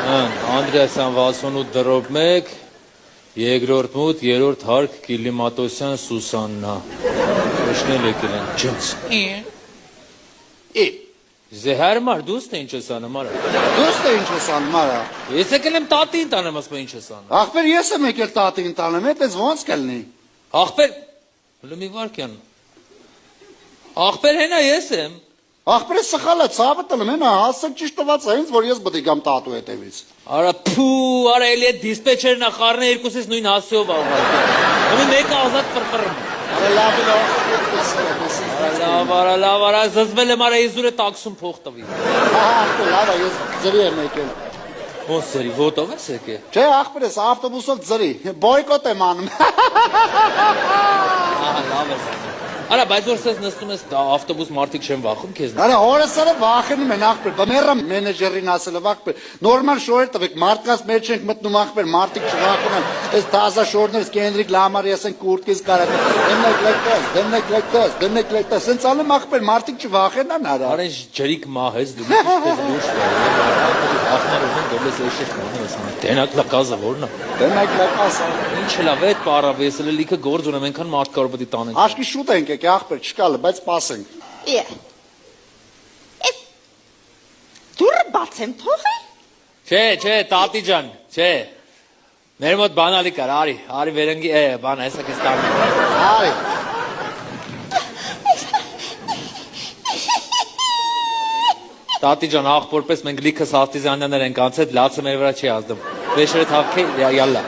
Անդրեասյան 68 դրոպ 1, երկրորդ մութ, երրորդ հարկ Կիլիմատոսյան Սուսաննա։ Շնել եկել են ջնց։ Զեհար մար, դուստ է ինչ ես անում արա։ Դուստ է ինչ ես անում արա։ Ես եկել եմ տատին տանեմ, ասում ինչ ես անում։ Ախպեր ես եմ եկել տատին տանեմ, էդ ես ոնց կլնի։ Ախպեր, լմի վարկյան։ Ախպեր հենա ես եմ։ Ախպեր ես սխալ է, ցավը տլում հենա, հասակ ճիշտ տված է ինձ, որ ես բդի գամ տատու հետևից։ Արա փու, արա էլի այդ դիսպեչերն ախարն երկուսից նույն հասցեով աղվարկել։ Ումի մեկը ազատ ֆրֆրում։ Լավ, արա, զզվել եմ արա իզուր է տաքսում փող տվի։ Ախպեր, լավ է, ես ձրի եմ եկել։ Ոնց ձրի, ոտով ես եկել։ Չէ, ախպեր ես, ավտոբուսով ձրի, բոյկոտ եմ անում։ Լավ ես անում։ Արա, բայց որ սես նստում ես ավտոբուս մարդիկ չեն վախում քեզ։ Արա, հորս արա վախենում են ախպեր, բմերը մենեջերին ասել եմ ախպեր, նորմալ շորեր տվեք, մարդկանց մեջ չենք մտնում ախպեր, մարդիկ չվախենան, այս տազա շորներս կենրիկ լամարի ասեն կուրտկից կարակ, դեմնեք լեկտես, սենց ալեմ ախպեր, մարդիկ չվախենան արա։ Արա ինչ ջրիկ մահ ես, դու ինչ դենակ լակազը որն է։ Դենակ լակազը։ Ինչ լավ է այդ պարավ, ես էլ լիքը գործ ունեմ, այնքան մարդ կարող պետք է տանենք։ Աշկի շուտ ենք եկե ախպեր, չկալը, բայց սպասենք։ Դուրը բացեմ թողի։ Չէ, տատի ջան, չէ։ Մեր մոտ բանալի կար, արի վերընկի, բան, հեսա քեզ տանում։ Արի։ Տատի ջան, աղբորպես մենք լիքը Սաստիզյանյաններ ենք անցել, լացը մեր վրա չի ազդում։ Վեշերը թավքի, յալլա,